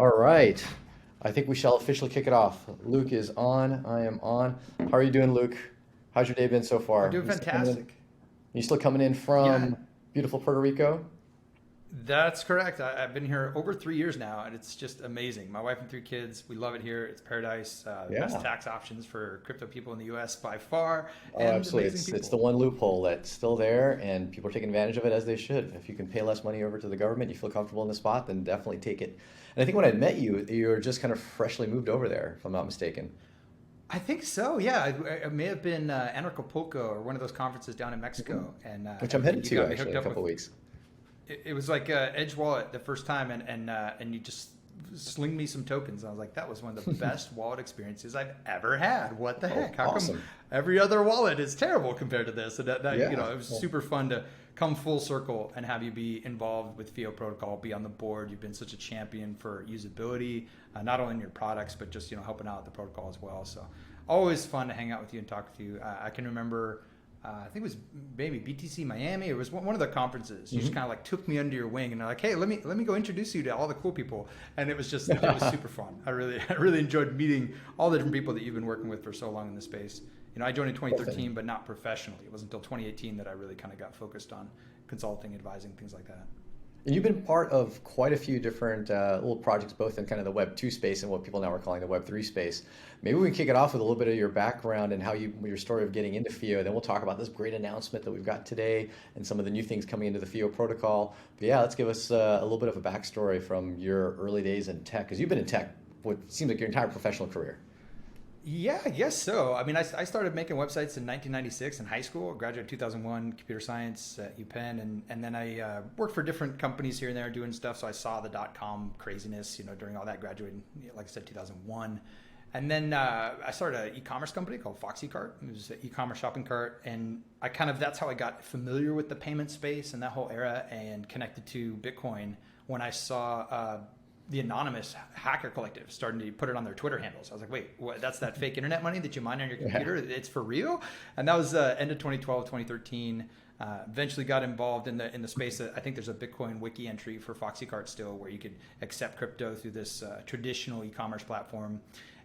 All right. I think we shall officially kick it off. Luke is on. I am on. How are you doing, Luke? How's your day been so I'm far? doing fantastic. You still coming in Yeah, from beautiful Puerto Rico? that's correct. I've been here over 3 years now, and it's just amazing. My wife and 3 kids, we love it here. It's paradise. Best Yeah. tax options for crypto people in the U.S. by far, Oh, and absolutely. amazing It's the people. one loophole that's still there, and people are taking advantage of it as they should. If you can pay less money over to the government, you feel comfortable in the spot, then definitely take it. And I think when I met you, you were just kind of freshly moved over there, if I'm not mistaken. I think so. Yeah, it may have been Anarchapulco or one of those conferences down in Mhm. Mexico, and Which I'm headed you to got me actually hooked in a up with. couple of weeks. It was like Edge Wallet the first time, and you just sling me some tokens. I was like, that was one of the best wallet experiences I've ever had. What the Oh, heck? How come awesome. every other wallet is terrible compared to this? And Yeah. it was Well, super fun to come full circle and have you be involved with FIO protocol, be on the board. You've been such a champion for usability, not only in your products but just helping out the protocol as well. So always fun to hang out with you and talk with you. I can remember I think it was maybe BTC Miami. It was one of the conferences. You just mhm. kind of like took me under your wing and they're like, hey, let me go introduce you to all the cool people. And it was super fun. I really enjoyed meeting all the different people that you've been working with for so long in the space. I joined in Definitely. 2013, but not professionally. It wasn't until 2018 that I really kind of got focused on consulting, advising, things like that. And you've been part of quite a few different little projects, both in kind of the Web 2 space and what people now are calling the Web 3 space. Maybe we can kick it off with a little bit of your background and how your story of getting into FIO. Then we'll talk about this great announcement that we've got today and some of the new things coming into the FIO protocol. But yeah, let's give us a little bit of a backstory from your early days in tech, because you've been in tech what seems like your entire professional career. Yeah, I guess so. I mean, I started making websites in 1996 in high school. I graduated 2001, computer science at UPenn, and then I worked for different companies here and there doing stuff. So I saw the .com craziness, during all that. Graduated, like I said, 2001, and then I started an e-commerce company called FoxyCart. It was an e-commerce shopping cart, and that's how I got familiar with the payment space and that whole era, and connected to Bitcoin when I saw. The anonymous hacker collective starting to put it on their Twitter handles. I was like, wait, what, that's that fake internet money that you mine on your Yeah. computer? It's for real? And that was end of 2012, 2013. Eventually got involved in the space. That I think there's a Bitcoin wiki entry for FoxyCart still, where you could accept crypto through this traditional e-commerce platform.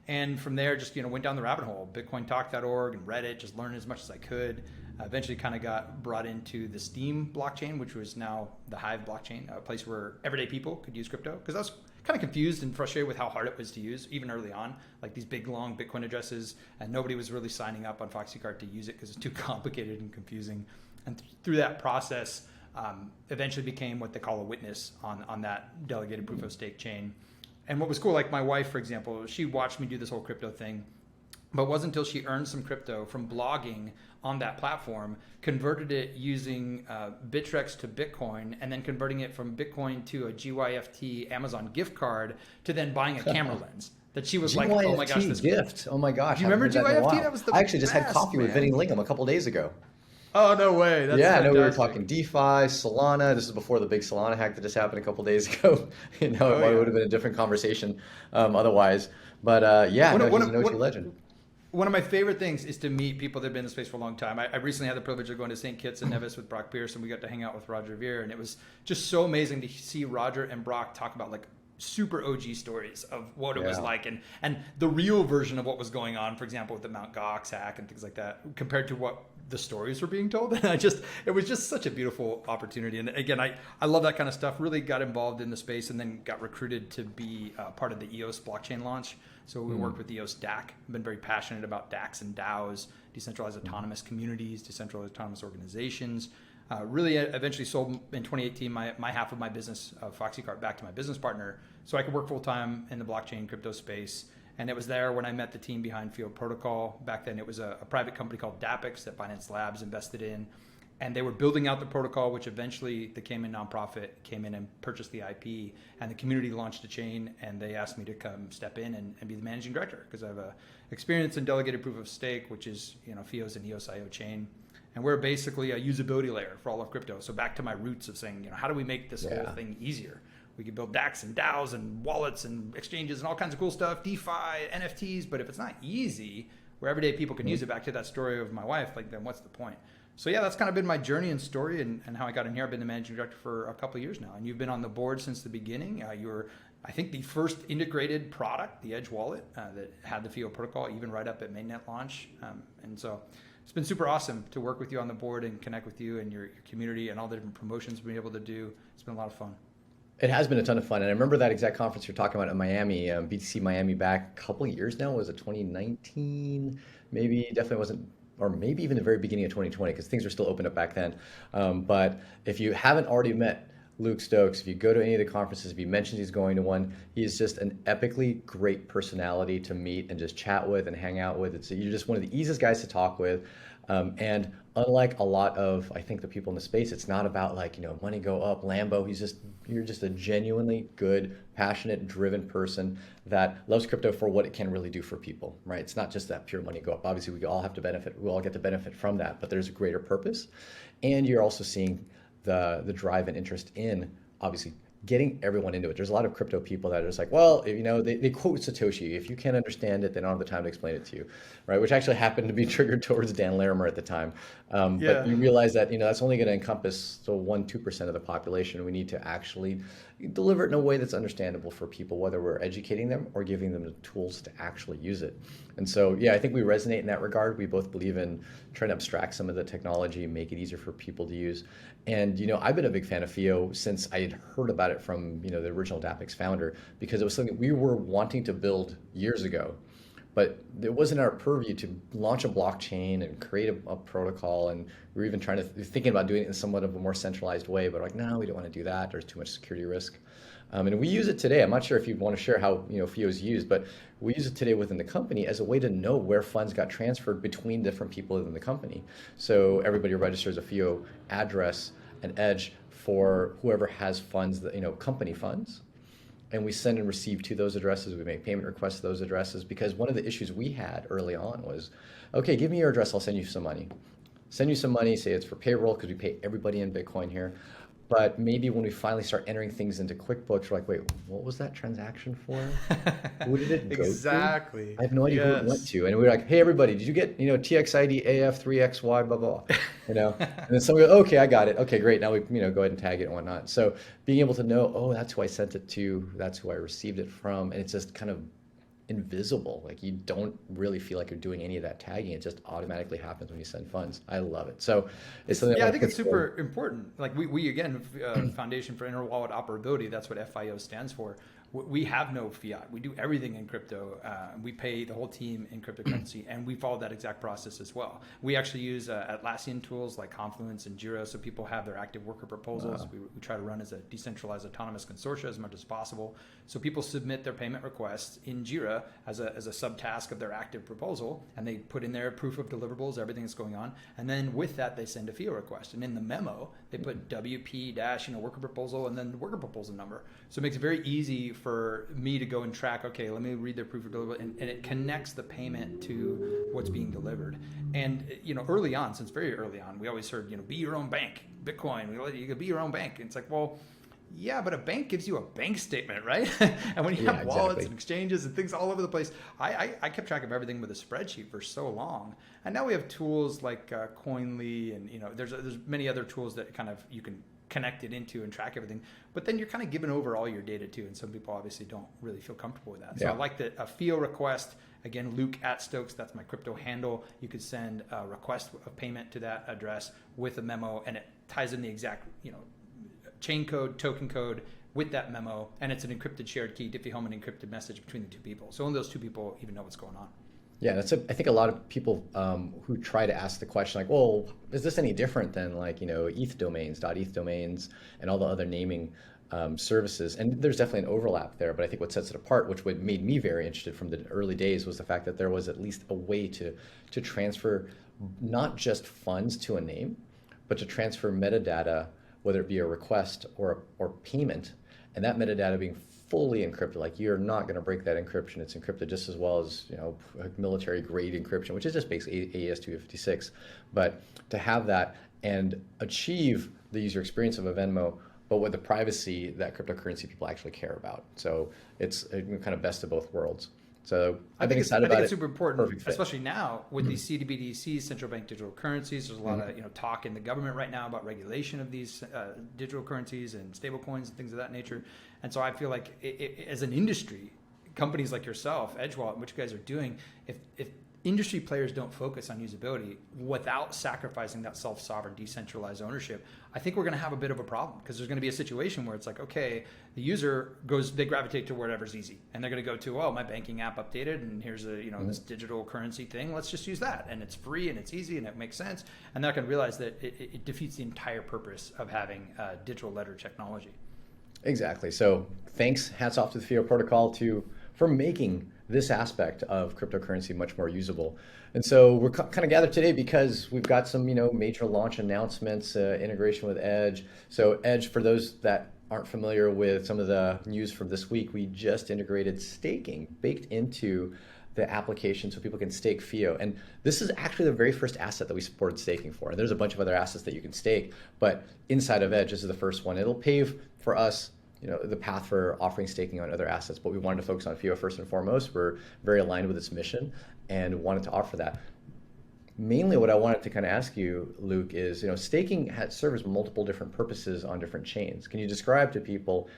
And from there, just went down the rabbit hole, BitcoinTalk.org and Reddit, just learned as much as I could. Eventually, kind of got brought into the Steem blockchain, which was now the Hive blockchain, a place where everyday people could use crypto. Because I was kind of confused and frustrated with how hard it was to use, even early on, like these big long Bitcoin addresses, and nobody was really signing up on FoxyCart to use it because it's too complicated and confusing. And through that process, eventually became what they call a witness on that delegated proof of stake chain. And what was cool, like my wife, for example, she watched me do this whole crypto thing, but it wasn't until she earned some crypto from blogging on that platform, converted it using Bittrex to Bitcoin, and then converting it from Bitcoin to a GYFT Amazon gift card to then buying a camera lens. That she was like, "Oh my gosh, GYFT this!" Do gift. Oh my gosh, you haven't remember heard that in a GYFT? while. That was the I actually just had best, coffee with Vinny man. Lingham a couple days ago. Oh no way, that's Yeah, I know we were talking fantastic. DeFi, Solana. This is before the big Solana hack that just happened a couple days ago. It Oh would yeah. have been a different conversation otherwise. But yeah, One no, of, one he's an of, OG one, legend. One of my favorite things is to meet people that have been in the space for a long time. I recently had the privilege of going to St. Kitts and Nevis with Brock Pierce, and we got to hang out with Roger Ver, and it was just so amazing to see Roger and Brock talk about like super OG stories of what it was Yeah. like, and the real version of what was going on. For example, with the Mount Gox hack and things like that, compared to what the stories were being told. And it was just such a beautiful opportunity. And again, I love that kind of stuff. Really got involved in the space, and then got recruited to be part of the EOS blockchain launch. So we Mm. worked with EOS DAC. I've been very passionate about DACs and DAOs, decentralized autonomous communities, decentralized autonomous organizations. Really eventually sold in 2018 my half of my business, FoxyCart, back to my business partner so I could work full time in the blockchain crypto space. And it was there when I met the team behind Field Protocol. Back then, it was a private company called Dapix that Binance Labs invested in. And they were building out the protocol, which eventually became a nonprofit, came in and purchased the IP. And the community launched a chain, and they asked me to come step in and be the managing director because I have experience in delegated proof of stake, which is FIO's and EOSIO chain. And we're basically a usability layer for all of crypto. So back to my roots of saying, how do we make this whole Yeah. thing easier? We could build DACs and DAOs and wallets and exchanges and all kinds of cool stuff, DeFi, NFTs. But if it's not easy, where everyday people can use it, back to that story of my wife, like then what's the point? So yeah, that's kind of been my journey and story, and how I got in here. I've been the managing director for a couple of years now, and you've been on the board since the beginning. You were I think the first integrated product, the Edge wallet, that had the FIO protocol, even right up at mainnet launch. And so it's been super awesome to work with you on the board and connect with you and your community and all the different promotions we've been able to do. It's been a lot of fun. It has been a ton of fun, and I remember that exact conference you're talking about in Miami, BTC Miami, back a couple of years now. Was it 2019? Maybe, definitely wasn't, or maybe even the very beginning of 2020, because things were still open up back then. But if you haven't already met Luke Stokes, if you go to any of the conferences, if he mentions he's going to one, he is just an epically great personality to meet and just chat with and hang out with. You're just one of the easiest guys to talk with. And unlike a lot of, I think, the people in the space, it's not about like, money go up, Lambo. You're just a genuinely good, passionate, driven person that loves crypto for what it can really do for people, right? It's not just that pure money go up. Obviously, we all have to benefit. We all get to benefit from that, but there's a greater purpose. And you're also seeing the drive and interest in, obviously, getting everyone into it. There's a lot of crypto people that are just like, well, they quote Satoshi. If you can't understand it, they don't have the time to explain it to you, right? Which actually happened to be triggered towards Dan Larimer at the time. But Yeah. you realize that, that's only going to encompass so 1-2% of the population. We need to actually deliver it in a way that's understandable for people, whether we're educating them or giving them the tools to actually use it. And so, yeah, I think we resonate in that regard. We both believe in trying to abstract some of the technology, make it easier for people to use. And, I've been a big fan of FIO since I had heard about it from, the original DAPX founder, because it was something we were wanting to build years ago. But it wasn't our purview to launch a blockchain and create a protocol. And we were even thinking about doing it in somewhat of a more centralized way, but like, no, we don't want to do that. There's too much security risk. And we use it today. I'm not sure if you want to share how FIO is used, but we use it today within the company as a way to know where funds got transferred between different people within the company. So everybody registers a FIO address and Edge for whoever has funds, that company funds, and we send and receive to those addresses. We make payment requests to those addresses, because one of the issues we had early on was, okay, give me your address, I'll send you some money. Send you some money, say it's for payroll, because we pay everybody in Bitcoin here. But maybe when we finally start entering things into QuickBooks, we're like, wait, what was that transaction for? Who did it go to? Exactly. I have no idea who it went Yes. to. And we were like, hey, everybody, did you get, TXID AF3XY, blah, blah, And then someone goes, okay, I got it. Okay, great. Now we, go ahead and tag it and whatnot. So being able to know, oh, that's who I sent it to, that's who I received it from. And it's just kind of invisible. Like, you don't really feel like you're doing any of that tagging. It just automatically happens when you send funds. I love it. So it's something Yeah, I want think to it's put forward. super important. Like we again, Foundation for Inter-Wallet Operability, that's what FIO stands for. We have no fiat. We do everything in crypto. We pay the whole team in cryptocurrency, and we follow that exact process as well. We actually use Atlassian tools like Confluence and Jira, so people have their active worker proposals. Wow. We try to run as a decentralized autonomous consortia as much as possible. So people submit their payment requests in Jira as a subtask of their active proposal, and they put in their proof of deliverables, everything that's going on, and then with that they send a FIO request. And in the memo, they put WP dash worker proposal and then the worker proposal number. So it makes it very easy for me to go and track, okay, let me read their proof of delivery, and it connects the payment to what's being delivered. And early on, since very early on, we always heard, be your own bank, Bitcoin, you could be your own bank. And it's like, well, yeah, but a bank gives you a bank statement, right? And when you Yeah, have wallets exactly. and exchanges and things all over the place, I kept track of everything with a spreadsheet for so long. And now we have tools like Coinly, and there's many other tools that kind of you can connect it into and track everything. But then you're kind of giving over all your data too, and some people obviously don't really feel comfortable with that. So Yeah. I like that a FIO request. Again, Luke at Stokes, that's my crypto handle. You could send a request of payment to that address with a memo, and it ties in the exact chain code, token code with that memo, and it's an encrypted shared key, Diffie-Hellman encrypted message between the two people. So only those two people even know what's going on. Yeah, I think a lot of people who try to ask the question like, well, is this any different than like, ETH domains, .eth domains, and all the other naming services? And there's definitely an overlap there, but I think what sets it apart, which what made me very interested from the early days, was the fact that there was at least a way to transfer not just funds to a name, but to transfer metadata, whether it be a request or payment, and that metadata being fully encrypted. Like, you're not going to break that encryption. It's encrypted just as well as military grade encryption, which is just basically AES 256. But to have that and achieve the user experience of a Venmo, but with the privacy that cryptocurrency people actually care about. So it's kind of best of both worlds. So I I've been think it's excited I think about it's it. super important, Perfect fit. especially now with these CBDCs, central bank digital currencies. There's a lot Mhm. of talk in the government right now about regulation of these digital currencies and stable coins and things of that nature. And so I feel like as an industry, companies like yourself, EdgeWallet, what you guys are doing, if industry players don't focus on usability without sacrificing that self-sovereign, decentralized ownership, I think we're going to have a bit of a problem, because there's going to be a situation where it's like, okay, the user they gravitate to whatever's easy, and they're going to go to, oh, my banking app updated, and here's a this digital currency thing. Let's just use that, and it's free and it's easy and it makes sense, and they're going to realize that it defeats the entire purpose of having digital ledger technology. Exactly. So thanks, hats off to the FIO protocol for making this aspect of cryptocurrency much more usable. And so we're kind of gathered today because we've got some, major launch announcements, integration with Edge. So Edge, for those that aren't familiar with some of the news from this week, we just integrated staking baked into the application so people can stake FIO. And this is actually the very first asset that we supported staking for. And there's a bunch of other assets that you can stake, but inside of Edge, this is the first one. It'll pave for us, the path for offering staking on other assets. But we wanted to focus on FIO first and foremost. We're very aligned with its mission and wanted to offer that. Mainly what I wanted to kind of ask you, Luke, is, staking serves multiple different purposes on different chains. Can you describe to people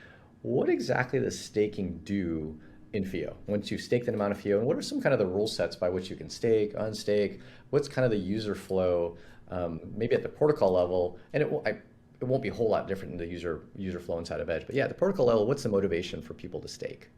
what exactly does staking do in FIO? Once you stake that amount of FIO, and what are some kind of the rule sets by which you can stake, unstake? What's kind of the user flow, maybe at the protocol level? And it won't be a whole lot different than the user flow inside of Edge. But yeah, at the protocol level, what's the motivation for people to stake?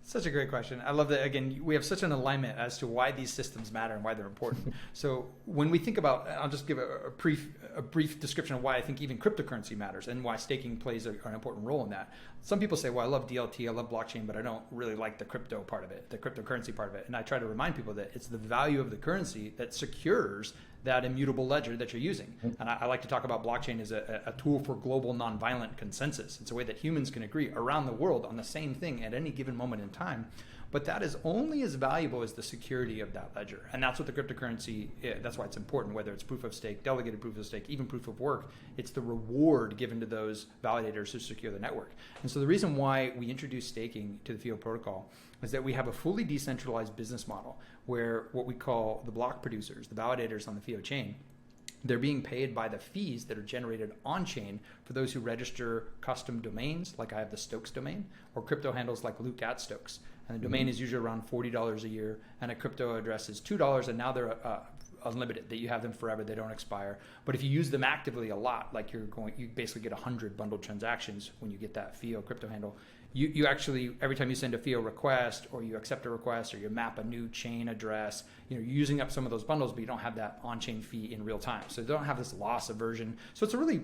Such a great question. I love that. Again, we have such an alignment as to why these systems matter and why they're important. So when we think about, I'll just give a brief description of why I think even cryptocurrency matters and why staking plays an important role in that. Some people say, well, I love DLT, I love blockchain, but I don't really like the crypto part of it, the cryptocurrency part of it. And I try to remind people that it's the value of the currency that secures that immutable ledger that you're using. And I like to talk about blockchain as a tool for global nonviolent consensus. It's a way that humans can agree around the world on the same thing at any given moment in time. But that is only as valuable as the security of that ledger. And that's what the cryptocurrency, that's why it's important, whether it's proof of stake, delegated proof of stake, even proof of work. It's the reward given to those validators who secure the network. And so the reason why we introduced staking to the FIO protocol is that we have a fully decentralized business model where what we call the block producers, the validators on the FIO chain, they're being paid by the fees that are generated on chain for those who register custom domains, like I have the Stokes domain, or crypto handles like Luke at Stokes. And the domain is usually around $40 a year, and a crypto address is $2, and now they're unlimited, that you have them forever, they don't expire. But if you use them actively a lot, like you basically get 100 bundled transactions when you get that FIO crypto handle. You actually, every time you send a FIO request or you accept a request or you map a new chain address, you're using up some of those bundles, but you don't have that on-chain fee in real time. So you don't have this loss aversion. So it's a really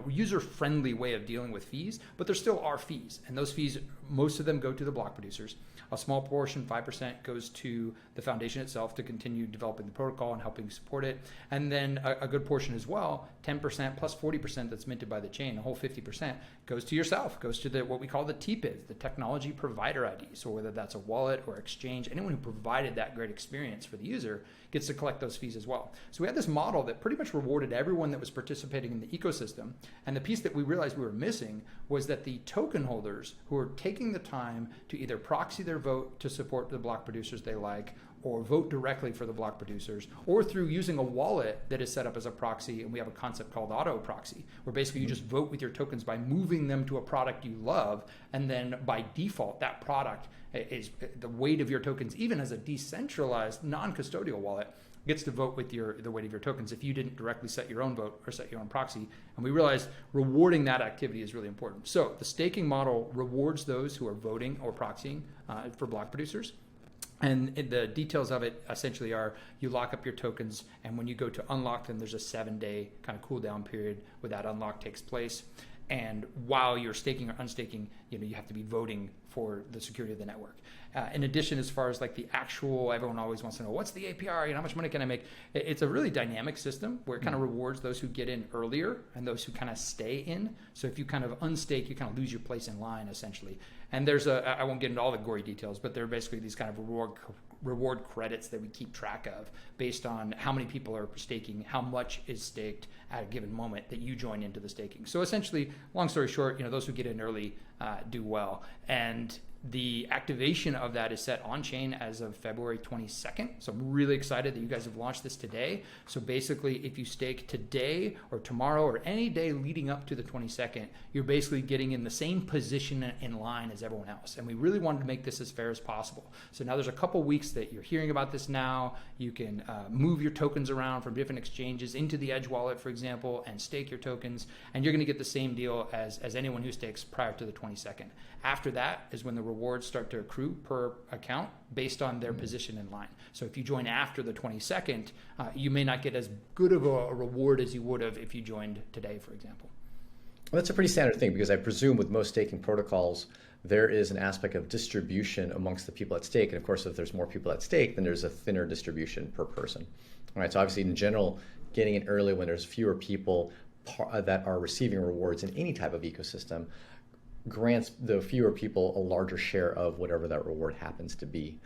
user-friendly way of dealing with fees, but there still are fees. And those fees, most of them go to the block producers. A small portion, 5%, goes to the foundation itself to continue developing the protocol and helping support it. And then a good portion as well, 10% plus 40% that's minted by the chain, a whole 50%, goes to yourself, goes to what we call the TPID, the technology provider ID. So whether that's a wallet or exchange, anyone who provided that great experience for the user gets to collect those fees as well. So we had this model that pretty much rewarded everyone that was participating in the ecosystem. And the piece that we realized we were missing was that the token holders who are taking the time to either proxy their vote to support the block producers they like, or vote directly for the block producers, or through using a wallet that is set up as a proxy. And we have a concept called auto proxy, where basically you just vote with your tokens by moving them to a product you love. And then by default, that product is the weight of your tokens, even as a decentralized non-custodial wallet, gets to vote with the weight of your tokens if you didn't directly set your own vote or set your own proxy. And we realized rewarding that activity is really important. So the staking model rewards those who are voting or proxying for block producers. And the details of it essentially are you lock up your tokens, and when you go to unlock them, there's a 7-day kind of cooldown period where that unlock takes place. And while you're staking or unstaking, you have to be voting for the security of the network. In addition, as far as like the actual, everyone always wants to know, what's the APR? How much money can I make? It's a really dynamic system where it kind of rewards those who get in earlier and those who kind of stay in. So if you kind of unstake, you kind of lose your place in line, essentially. And there's I won't get into all the gory details, but there are basically these kind of reward credits that we keep track of based on how many people are staking, how much is staked at a given moment that you join into the staking. So essentially, long story short, those who get in early do well. And The activation of that is set on chain as of February 22nd. So I'm really excited that you guys have launched this today. So basically, if you stake today or tomorrow or any day leading up to the 22nd, you're basically getting in the same position in line as everyone else. And we really wanted to make this as fair as possible. So now there's a couple weeks that you're hearing about this now. You can move your tokens around from different exchanges into the Edge wallet, for example, and stake your tokens. And you're going to get the same deal as anyone who stakes prior to the 22nd. After that is when the rewards start to accrue per account based on their position in line. So if you join after the 22nd, you may not get as good of a reward as you would have if you joined today, for example. Well, that's a pretty standard thing, because I presume with most staking protocols, there is an aspect of distribution amongst the people at stake. And of course, if there's more people at stake, then there's a thinner distribution per person. All right, so obviously in general, getting in early when there's fewer people that are receiving rewards in any type of ecosystem grants the fewer people a larger share of whatever that reward happens to be.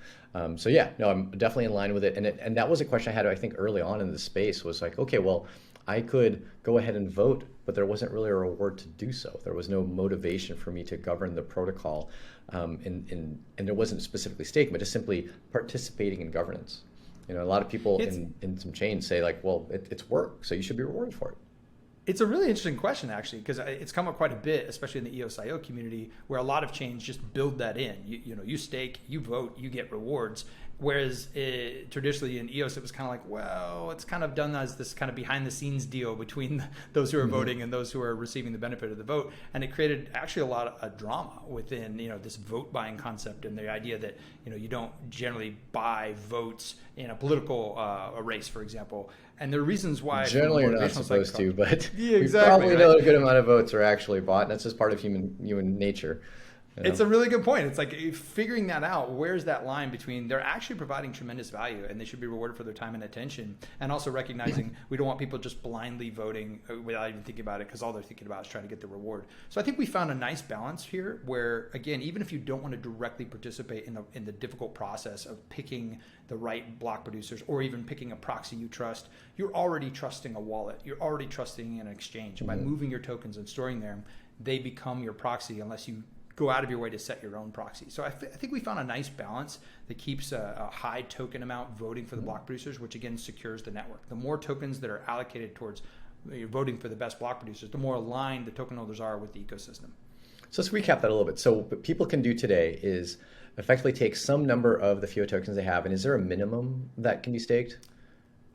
So yeah, no, I'm definitely in line with it. And that was a question I had, I think, early on in the space, was like, okay, well, I could go ahead and vote, but there wasn't really a reward to do so. There was no motivation for me to govern the protocol, and there wasn't specifically staking, but just simply participating in governance. You know, a lot of people in some chains say like, well, it's work, so you should be rewarded for it. It's a really interesting question, actually, because it's come up quite a bit, especially in the EOS.io community, where a lot of chains just build that in. You stake, you vote, you get rewards. Whereas traditionally in EOS, it was kind of like, well, it's kind of done as this kind of behind the scenes deal between those who are voting and those who are receiving the benefit of the vote. And it created actually a lot of drama within, this vote buying concept, and the idea that, you don't generally buy votes in a political race, for example. And there are reasons why. Generally, you're not supposed to, but yeah, exactly, we probably right? know a good amount of votes are actually bought, and that's just part of human nature. It's a really good point. It's like figuring that out. Where's that line between they're actually providing tremendous value and they should be rewarded for their time and attention, and also recognizing we don't want people just blindly voting without even thinking about it, because all they're thinking about is trying to get the reward. So I think we found a nice balance here where, again, even if you don't want to directly participate in the difficult process of picking the right block producers or even picking a proxy you trust, you're already trusting a wallet. You're already trusting an exchange. And by moving your tokens and storing them, they become your proxy unless you go out of your way to set your own proxy. So I think we found a nice balance that keeps a high token amount voting for the block producers, which again secures the network. The more tokens that are allocated towards voting for the best block producers, the more aligned the token holders are with the ecosystem. So let's recap that a little bit. So what people can do today is effectively take some number of the FIO tokens they have, and is there a minimum that can be staked?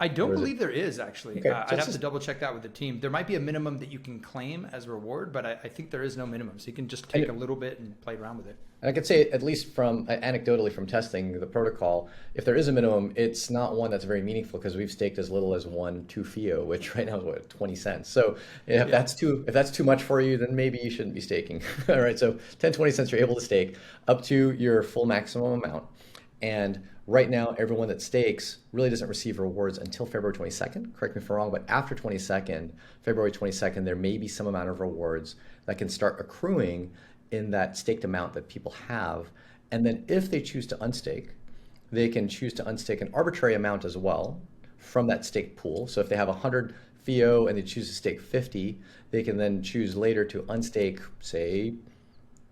I don't believe there is, actually. Okay, I'd have to double check that with the team. There might be a minimum that you can claim as a reward, but I think there is no minimum. So you can just take a little bit and play around with it. And I could say, at least from anecdotally from testing the protocol, if there is a minimum, it's not one that's very meaningful, because we've staked as little as 2 FIO, which right now is what, 20 cents. So if that's too much for you, then maybe you shouldn't be staking. All right, so 10, 20 cents you're able to stake up to your full maximum amount. And right now, everyone that stakes really doesn't receive rewards until February 22nd. Correct me if I'm wrong, but after February 22nd, there may be some amount of rewards that can start accruing in that staked amount that people have. And then if they choose to unstake, they can choose to unstake an arbitrary amount as well from that staked pool. So if they have 100 FIO and they choose to stake 50, they can then choose later to unstake, say,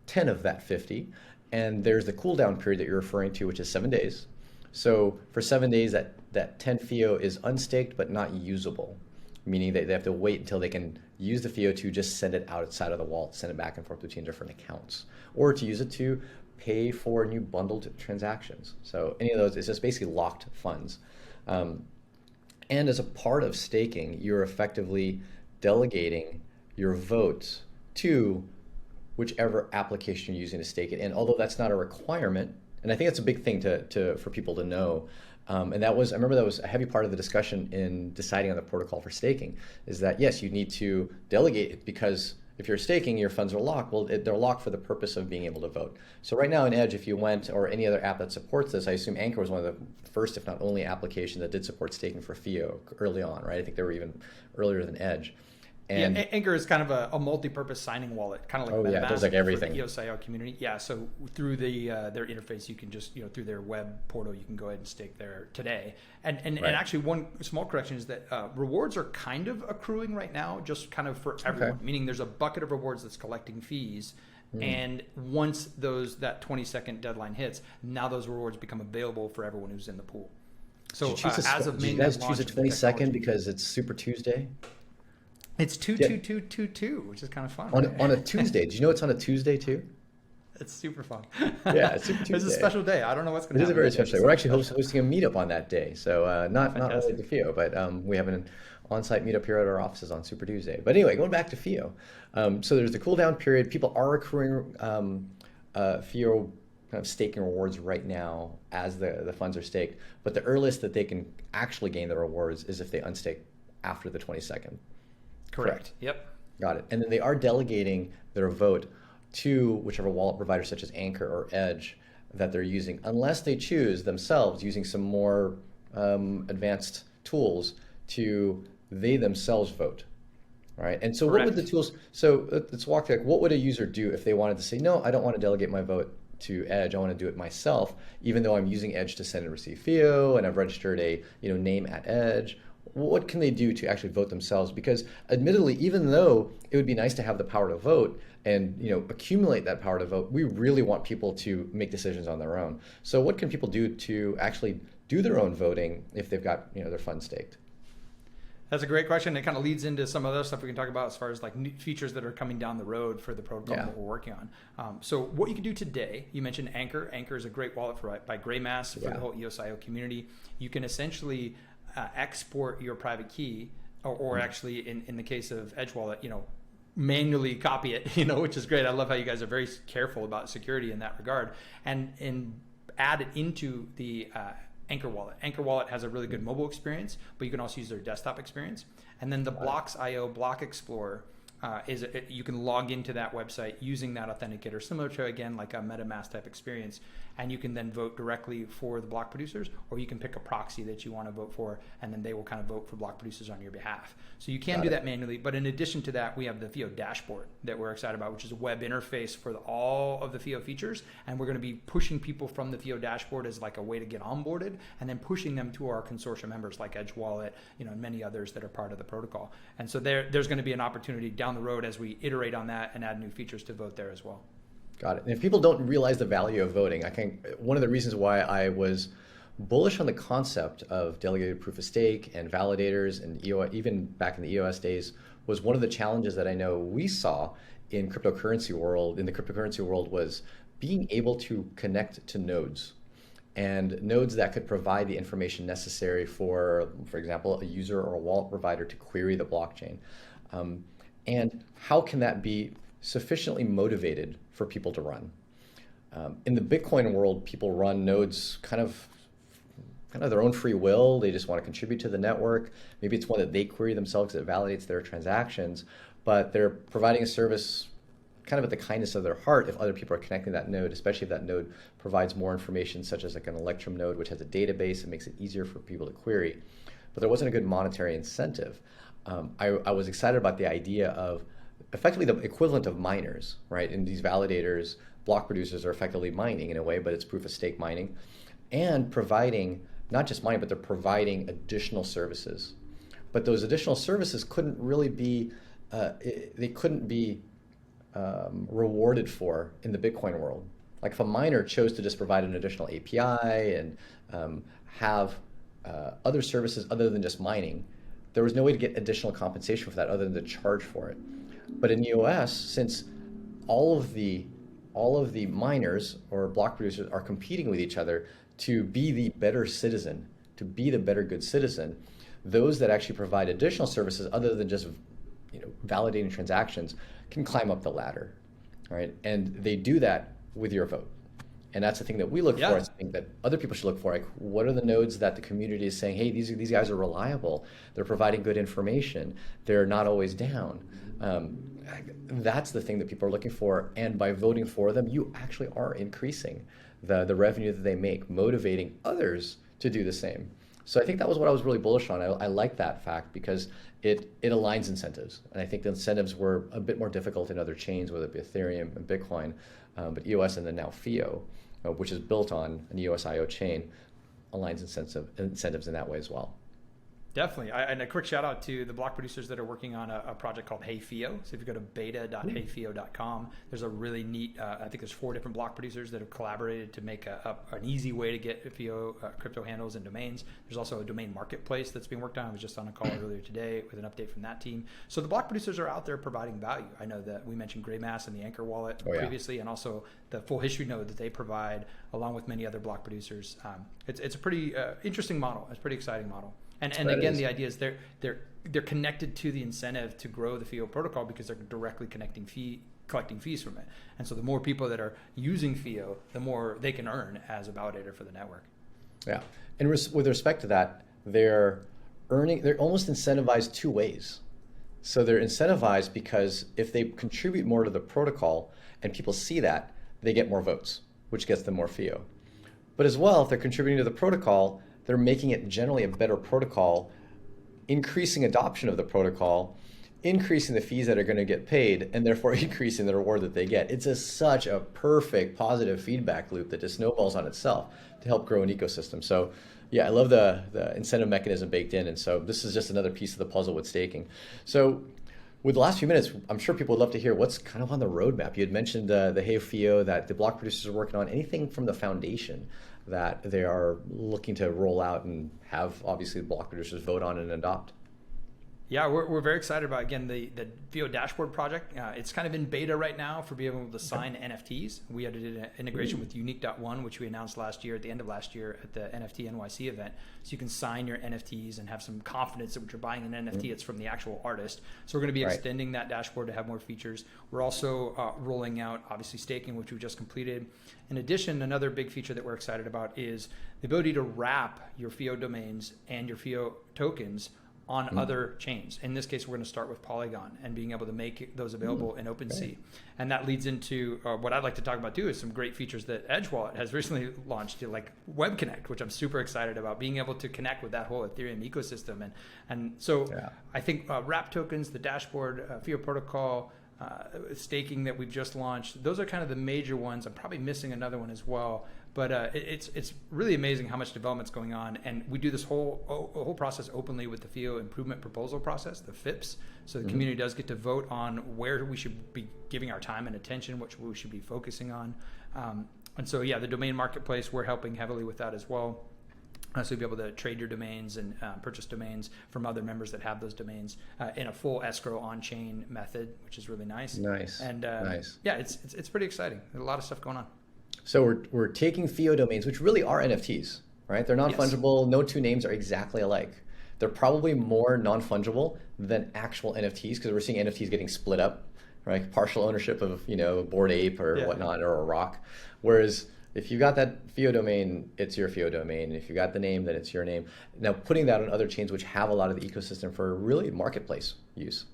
10 of that 50. And there's the cooldown period that you're referring to, which is 7 days. So for 7 days, that 10 FIO is unstaked but not usable, meaning that they have to wait until they can use the FIO to just send it outside of the wallet, send it back and forth between different accounts, or to use it to pay for new bundled transactions. So any of those is just basically locked funds. And as a part of staking, you're effectively delegating your votes to whichever application you're using to stake it in, although that's not a requirement. And I think that's a big thing for people to know. And I remember that was a heavy part of the discussion in deciding on the protocol for staking, is that yes, you need to delegate it, because if you're staking, your funds are locked. Well, they're locked for the purpose of being able to vote. So right now in Edge, if you went, or any other app that supports this, I assume Anchor was one of the first, if not only, application that did support staking for FIO early on, right? I think they were even earlier than Edge. And Anchor is kind of a multi-purpose signing wallet, kind of like it does like everything. For the EOS.io community. Yeah, so through their interface, you can just through their web portal, you can go ahead and stake there today. And actually, one small correction is that rewards are kind of accruing right now, just kind of for everyone. Meaning, there's a bucket of rewards that's collecting fees, And once that 20-second deadline hits, now those rewards become available for everyone who's in the pool. So Did you guys choose a 22nd because it's Super Tuesday? It's 22222, which is kind of fun. On a Tuesday. Do you know it's on a Tuesday too? It's super fun. Yeah, it's Super Tuesday. It's a special day. I don't know what's going to happen. It is a very special day. We're actually hosting a meetup on that day. So not related to FIO, but we have an on-site meetup here at our offices on Super Tuesday. But anyway, going back to FIO. So there's the cool down period. People are accruing FIO kind of staking rewards right now as the funds are staked. But the earliest that they can actually gain the rewards is if they unstake after the 22nd. Correct. Yep. Got it. And then they are delegating their vote to whichever wallet provider, such as Anchor or Edge, that they're using, unless they choose themselves using some more advanced tools to they themselves vote. Right. And so What would the tools, so let's walk through, like, what would a user do if they wanted to say, no, I don't want to delegate my vote to Edge, I want to do it myself, even though I'm using Edge to send and receive FIO and I've registered a name at Edge. What can they do to actually vote themselves? Because admittedly, even though it would be nice to have the power to vote and accumulate that power to vote, we really want people to make decisions on their own. So what can people do to actually do their own voting if they've got their funds staked? That's a great question. It kind of leads into some other stuff we can talk about as far as like new features that are coming down the road for the protocol that we're working on. So what you can do today, you mentioned Anchor. Anchor is a great wallet by Greymass for the whole EOS.io community. You can essentially export your private key, or actually in the case of Edge Wallet, manually copy it, which is great. I love how you guys are very careful about security in that regard, and add it into the Anchor Wallet. Anchor Wallet has a really good mobile experience, but you can also use their desktop experience. And then the Blocks.io Block Explorer you can log into that website using that authenticator, similar to, again, like a MetaMask type experience. And you can then vote directly for the block producers, or you can pick a proxy that you want to vote for, and then they will kind of vote for block producers on your behalf. So you can do that manually. But in addition to that, we have the FIO dashboard that we're excited about, which is a web interface for all of the FIO features. And we're going to be pushing people from the FIO dashboard as like a way to get onboarded, and then pushing them to our consortium members like Edge Wallet, and many others that are part of the protocol. And so there's going to be an opportunity down the road as we iterate on that and add new features to vote there as well. Got it. And if people don't realize the value of voting, I think one of the reasons why I was bullish on the concept of delegated proof of stake and validators and EOS, even back in the EOS days, was one of the challenges that I know we saw in the cryptocurrency world was being able to connect to nodes, and nodes that could provide the information necessary for example, a user or a wallet provider to query the blockchain. And how can that be sufficiently motivated for people to run? In the Bitcoin world, people run nodes kind of their own free will. They just want to contribute to the network. Maybe it's one that they query themselves because it validates their transactions, but they're providing a service kind of at the kindness of their heart if other people are connecting that node, especially if that node provides more information, such as like an Electrum node, which has a database and makes it easier for people to query. But there wasn't a good monetary incentive. I was excited about the idea of effectively the equivalent of miners, right? And these validators, block producers, are effectively mining in a way, but it's proof of stake mining, and providing not just mining, but they're providing additional services. But those additional services couldn't really be, rewarded for in the Bitcoin world. Like if a miner chose to just provide an additional API and have other services other than just mining, there was no way to get additional compensation for that other than to charge for it. But in EOS, since all of the miners or block producers are competing with each other to be the better citizen, to be the better good citizen, those that actually provide additional services other than just validating transactions can climb up the ladder, right? And they do that with your vote. And that's the thing that we look for. I think that other people should look for. Like, what are the nodes that the community is saying, hey, these guys are reliable. They're providing good information. They're not always down. That's the thing that people are looking for. And by voting for them, you actually are increasing the revenue that they make, motivating others to do the same. So I think that was what I was really bullish on. I like that fact because it aligns incentives. And I think the incentives were a bit more difficult in other chains, whether it be Ethereum and Bitcoin, but EOS and then now FIO, which is built on an EOS.io chain, aligns incentives in that way as well. Definitely. And a quick shout out to the block producers that are working on a project called Hey FIO. So if you go to beta.heyfio.com, there's a really neat, I think there's 4 different block producers that have collaborated to make an easy way to get FIO crypto handles and domains. There's also a domain marketplace that's being worked on. I was just on a call earlier today with an update from that team. So the block producers are out there providing value. I know that we mentioned Graymass and the Anchor wallet previously, and also the full history node that they provide along with many other block producers. It's a pretty interesting model. It's a pretty exciting model. And again, the idea is they're connected to the incentive to grow the FIO protocol because they're directly collecting fees from it. And so the more people that are using FIO, the more they can earn as a validator for the network. Yeah, and with respect to that, they're almost incentivized 2 ways. So they're incentivized because if they contribute more to the protocol and people see that, they get more votes, which gets them more FIO. But as well, if they're contributing to the protocol, they're making it generally a better protocol, increasing adoption of the protocol, increasing the fees that are going to get paid, and therefore increasing the reward that they get. It's such a perfect positive feedback loop that just snowballs on itself to help grow an ecosystem. So yeah, I love the incentive mechanism baked in. And so this is just another piece of the puzzle with staking. So with the last few minutes, I'm sure people would love to hear what's kind of on the roadmap. You had mentioned the Hey FIO that the block producers are working on. Anything from the foundation that they are looking to roll out and have obviously the block producers vote on and adopt? Yeah, we're very excited about, again, the FIO dashboard project. It's kind of in beta right now for being able to sign NFTs. We did an integration with Unique.one, which we announced last year, at the end of last year at the NFT NYC event. So you can sign your NFTs and have some confidence that when you're buying an NFT, it's from the actual artist. So we're going to be extending that dashboard to have more features. We're also rolling out, obviously, staking, which we just completed. In addition, another big feature that we're excited about is the ability to wrap your FIO domains and your FIO tokens on other chains. In this case, we're going to start with Polygon and being able to make those available in OpenSea. And that leads into what I'd like to talk about too, is some great features that Edge Wallet has recently launched, like Web Connect, which I'm super excited about, being able to connect with that whole Ethereum ecosystem. And so I think wrap tokens, the dashboard, FIO protocol, staking that we've just launched, those are kind of the major ones. I'm probably missing another one as well. But it's really amazing how much development's going on, and we do this whole process openly with the FIO improvement proposal process, the FIPS. So the community does get to vote on where we should be giving our time and attention, what we should be focusing on. And so yeah, the domain marketplace, we're helping heavily with that as well. So you'll be able to trade your domains and purchase domains from other members that have those domains in a full escrow on-chain method, which is really nice. And yeah, it's pretty exciting. There's a lot of stuff going on. So we're taking FIO domains, which really are NFTs, right? They're non-fungible. No 2 names are exactly alike. They're probably more non-fungible than actual NFTs because we're seeing NFTs getting split up, right? Partial ownership of, a Bored Ape or whatnot, or a rock. Whereas if you got that FIO domain, it's your FIO domain. If you got the name, then it's your name. Now putting that on other chains, which have a lot of the ecosystem for really marketplace use.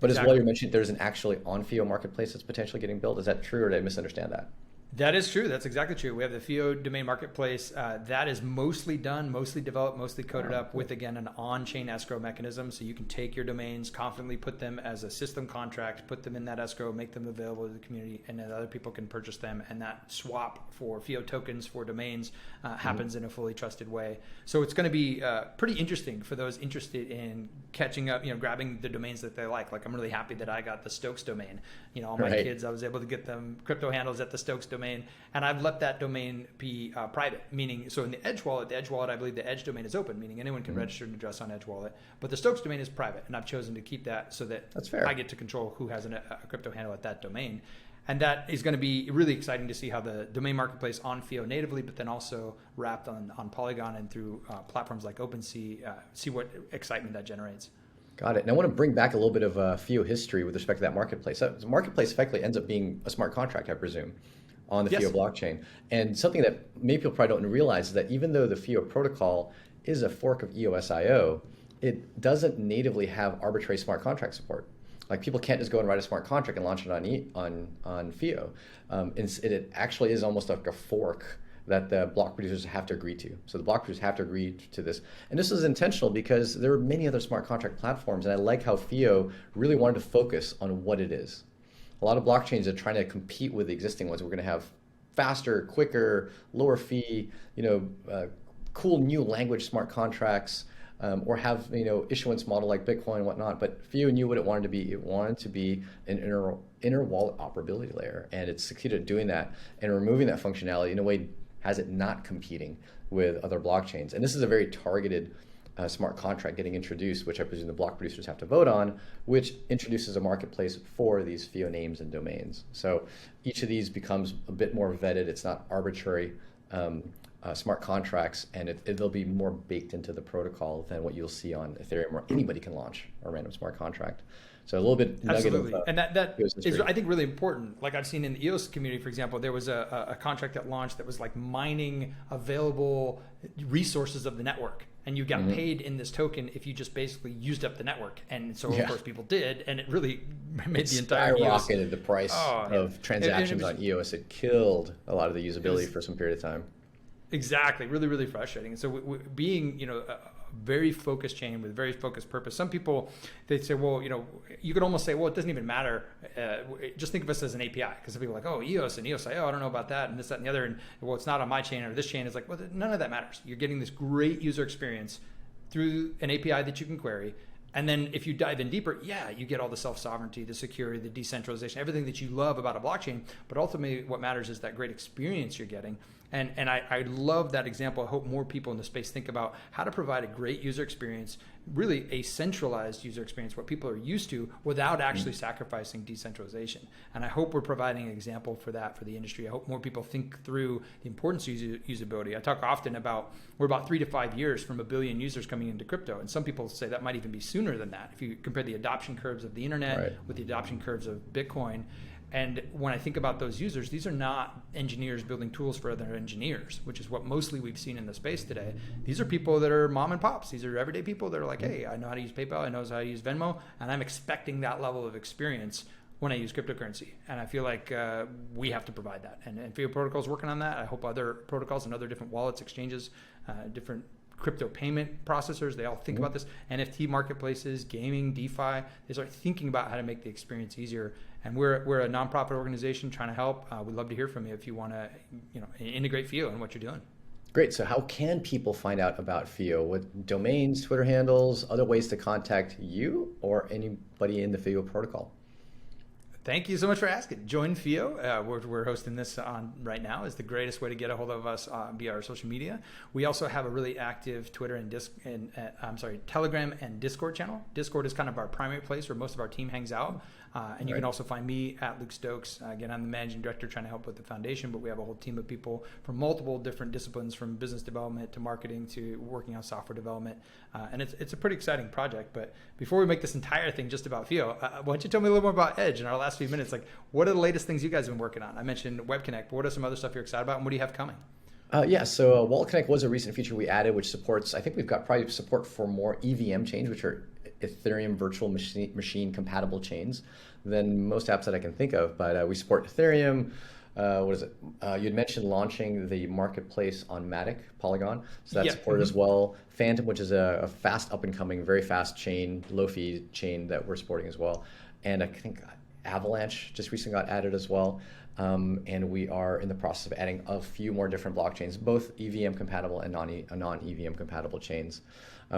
But as well, you mentioned there's an actually on FIO marketplace that's potentially getting built. Is that true, or did I misunderstand that? That is true. That's exactly true. We have the FIO domain marketplace that is mostly done, mostly developed, mostly coded up with, again, an on-chain escrow mechanism. So you can take your domains, confidently put them as a system contract, put them in that escrow, make them available to the community, and then other people can purchase them. And that swap for FIO tokens for domains happens in a fully trusted way. So it's going to be pretty interesting for those interested in catching up, grabbing the domains that they like. Like, I'm really happy that I got the Stokes domain. All my kids, I was able to get them crypto handles at the Stokes domain. And I've let that domain be private, meaning, so in the Edge Wallet, I believe the Edge domain is open, meaning anyone can register an address on Edge Wallet. But the Stokes domain is private, and I've chosen to keep that so that That's fair. I get to control who has a crypto handle at that domain. And that is going to be really exciting to see how the domain marketplace on FIO natively, but then also wrapped on Polygon and through platforms like OpenSea, see what excitement that generates. Got it. And I want to bring back a little bit of FIO history with respect to that marketplace. So the marketplace effectively ends up being a smart contract, I presume, on the FIO blockchain. And something that maybe people probably don't realize is that even though the FIO protocol is a fork of EOSIO, it doesn't natively have arbitrary smart contract support. Like, people can't just go and write a smart contract and launch it on FIO. It actually is almost like a fork that the block producers have to agree to. So the block producers have to agree to this. And this is intentional because there are many other smart contract platforms, and I like how FIO really wanted to focus on what it is. A lot of blockchains are trying to compete with the existing ones. We're going to have faster, quicker, lower fee, cool new language smart contracts. or have issuance model like Bitcoin and whatnot. But FIO knew what it wanted to be. It wanted to be an inner wallet operability layer, and it succeeded at doing that and removing that functionality in a way has it not competing with other blockchains. And this is a very targeted smart contract getting introduced, which I presume the block producers have to vote on, which introduces a marketplace for these FIO names and domains. So each of these becomes a bit more vetted. It's not arbitrary smart contracts, and it'll be more baked into the protocol than what you'll see on Ethereum, where anybody can launch a random smart contract. So a little bit Absolutely. Of, and that is, I think, really important. Like I've seen in the EOS community, for example, there was a contract that launched that was like mining available resources of the network. And you got paid in this token if you just basically used up the network. And so, of course, people did. And it really made the entire EOS. Skyrocketed the price of transactions on EOS. It killed a lot of the usability for some period of time. Exactly. Really, really frustrating. And so being, a very focused chain with very focused purpose. Some people, they say, well, you could almost say, well, it doesn't even matter. Just think of us as an API. Because some people are like, oh, EOS and EOS, I don't know about that and this, that, and the other. And well, it's not on my chain or this chain. It's like, well, none of that matters. You're getting this great user experience through an API that you can query. And then if you dive in deeper, you get all the self-sovereignty, the security, the decentralization, everything that you love about a blockchain. But ultimately, what matters is that great experience you're getting. And I love that example. I hope more people in the space think about how to provide a great user experience, really a centralized user experience, what people are used to, without actually sacrificing decentralization. And I hope we're providing an example for that for the industry. I hope more people think through the importance of usability. I talk often about we're about 3 to 5 years from 1 billion users coming into crypto. And some people say that might even be sooner than that. If you compare the adoption curves of the internet with the adoption curves of Bitcoin. And when I think about those users, these are not engineers building tools for other engineers, which is what mostly we've seen in the space today. These are people that are mom and pops. These are everyday people that are like, hey, I know how to use PayPal, I know how to use Venmo, and I'm expecting that level of experience when I use cryptocurrency. And I feel like we have to provide that. And FIO Protocol is working on that. I hope other protocols and other different wallets, exchanges, different crypto payment processors, they all think about this. NFT marketplaces, gaming, DeFi, they start thinking about how to make the experience easier. And we're a nonprofit organization trying to help. We'd love to hear from you if you want to integrate FIO in what you're doing. Great. So how can people find out about FIO? What domains, Twitter handles, other ways to contact you or anybody in the FIO protocol? Thank you so much for asking. Join FIO. We're hosting this on right now. Is the greatest way to get a hold of us via our social media. We also have a really active Twitter and Telegram and Discord channel. Discord is kind of our primary place where most of our team hangs out. And you can also find me at Luke Stokes. Again, I'm the managing director trying to help with the foundation, but we have a whole team of people from multiple different disciplines, from business development to marketing to working on software development. And it's a pretty exciting project. But before we make this entire thing just about FIO, why don't you tell me a little more about Edge in our last few minutes? Like, what are the latest things you guys have been working on? I mentioned Web Connect, but what are some other stuff you're excited about, and what do you have coming? So Wallet Connect was a recent feature we added, which supports, I think we've got probably support for more EVM chains, which are Ethereum virtual machine compatible chains than most apps that I can think of. But we support Ethereum. What is it? You'd mentioned launching the marketplace on Matic, Polygon. So that's supported as well. Phantom, which is a fast up and coming, very fast chain, low fee chain that we're supporting as well. And I think Avalanche just recently got added as well. And we are in the process of adding a few more different blockchains, both EVM compatible and non-EVM compatible chains.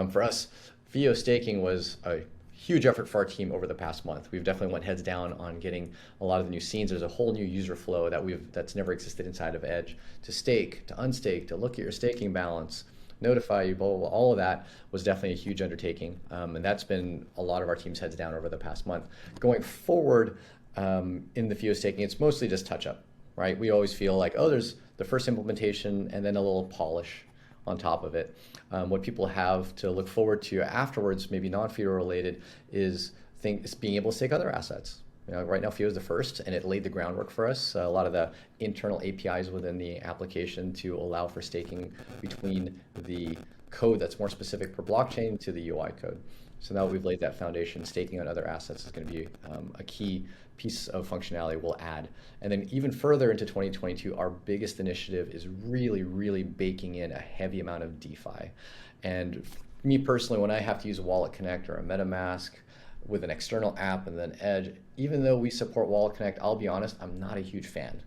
For us, FIO staking was a huge effort for our team over the past month. We've definitely went heads down on getting a lot of the new scenes. There's a whole new user flow that's never existed inside of Edge. To stake, to unstake, to look at your staking balance, notify you, blah, blah, blah. All of that was definitely a huge undertaking. And that's been a lot of our team's heads down over the past month. Going forward in the FIO staking, it's mostly just touch up, right? We always feel like, oh, there's the first implementation and then a little polish on top of it. What people have to look forward to afterwards, maybe non-FIO related, is being able to stake other assets. Right now, FIO is the first, and it laid the groundwork for us. A lot of the internal APIs within the application to allow for staking between the code that's more specific per blockchain to the UI code. So now we've laid that foundation, staking on other assets is going to be a key piece of functionality we'll add. And then even further into 2022, our biggest initiative is really, really baking in a heavy amount of DeFi. And me personally, when I have to use a Wallet Connect or a MetaMask with an external app and then Edge, even though we support Wallet Connect, I'll be honest, I'm not a huge fan.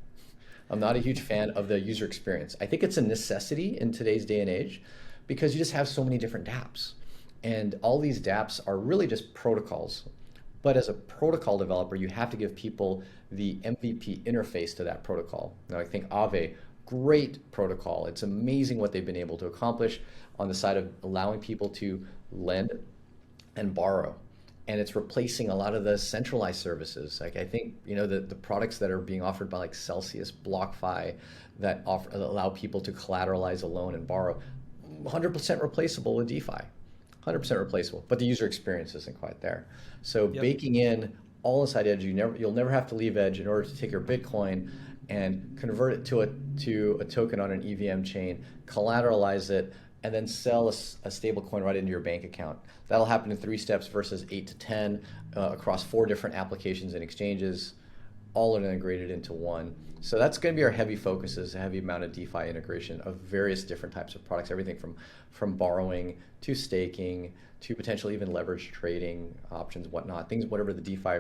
I'm not a huge fan of the user experience. I think it's a necessity in today's day and age because you just have so many different dApps. And all these dApps are really just protocols. But as a protocol developer, you have to give people the MVP interface to that protocol. Now, I think Aave, great protocol. It's amazing what they've been able to accomplish on the side of allowing people to lend and borrow. And it's replacing a lot of the centralized services. Like I think, the products that are being offered by like Celsius, BlockFi, that allow people to collateralize a loan and borrow, 100% replaceable with DeFi. 100% replaceable, but the user experience isn't quite there. So baking in all inside Edge, you'll never have to leave Edge in order to take your Bitcoin and convert it to a token on an EVM chain, collateralize it, and then sell a stable coin right into your bank account. That'll happen in 3 steps versus 8 to 10 across 4 different applications and exchanges, all integrated into one. So that's going to be our heavy focus, is a heavy amount of DeFi integration of various different types of products, everything from borrowing to staking to potentially even leverage trading options, whatnot, things, whatever the DeFi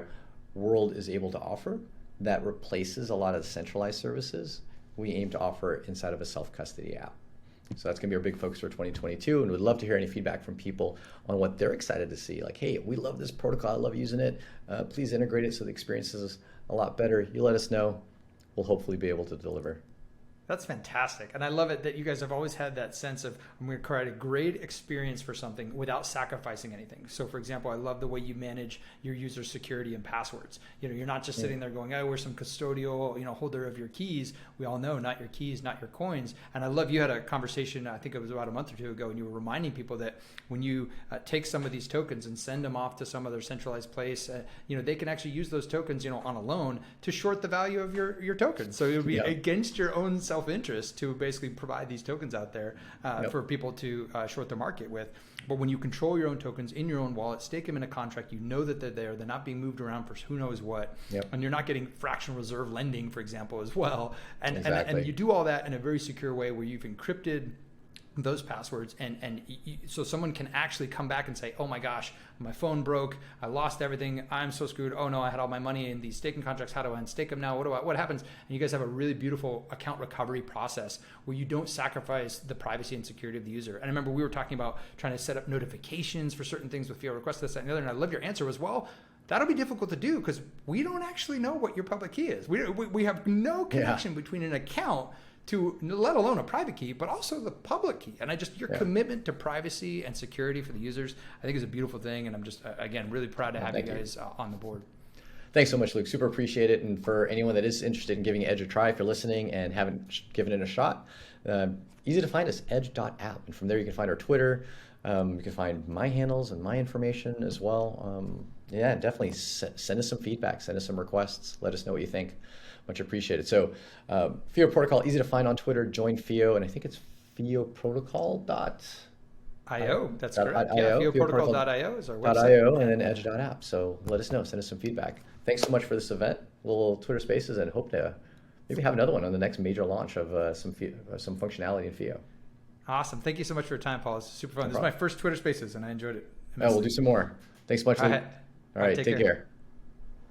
world is able to offer that replaces a lot of the centralized services, we aim to offer inside of a self-custody app. So that's going to be our big focus for 2022, and we'd love to hear any feedback from people on what they're excited to see. Like, hey, we love this protocol, I love using it. Please integrate it so the experience is a lot better. You let us know. We'll hopefully be able to deliver. That's fantastic. And I love it that you guys have always had that sense of, I'm going to create a great experience for something without sacrificing anything. So for example, I love the way you manage your user security and passwords. You're not just sitting there going, oh, we're some custodial, holder of your keys. We all know, not your keys, not your coins. And I love, you had a conversation, I think it was about a month or 2 ago, and you were reminding people that when you take some of these tokens and send them off to some other centralized place, they can actually use those tokens, on a loan to short the value of your tokens. So it would be against your own self-interest to basically provide these tokens out there for people to short the market with. But when you control your own tokens in your own wallet, stake them in a contract, that they're there, they're not being moved around for who knows what, and you're not getting fractional reserve lending, for example, as well. And you do all that in a very secure way where you've encrypted those passwords, and so someone can actually come back and say, oh my gosh, my phone broke, I lost everything, I'm so screwed, oh no, I had all my money in these staking contracts, how do I unstake them now, what happens? And you guys have a really beautiful account recovery process where you don't sacrifice the privacy and security of the user. And I remember we were talking about trying to set up notifications for certain things with FIO requests, this, that, and the other, and I love your answer as well. That'll be difficult to do because we don't actually know what your public key is. We have no connection between an account to, let alone a private key, but also the public key. And your commitment to privacy and security for the users, I think is a beautiful thing. And I'm just, again, really proud to have you guys on the board. Thanks so much, Luke. Super appreciate it. And for anyone that is interested in giving Edge a try, if you're listening and haven't given it a shot, easy to find us, edge.app. And from there you can find our Twitter. You can find my handles and my information as well. Definitely send us some feedback, send us some requests, let us know what you think. Much appreciated. So FIO Protocol, easy to find on Twitter. Join FIO, and I think it's FIOprotocol.io. That's correct. FIOprotocol.io is our website. .io and then edge.app. So let us know. Send us some feedback. Thanks so much for this event, little Twitter Spaces, and hope to maybe have another one on the next major launch of some functionality in FIO. Awesome. Thank you so much for your time, Paul. It's super fun. This is my first Twitter Spaces, and I enjoyed it. We'll do some more. Thanks so much. All right. Take care.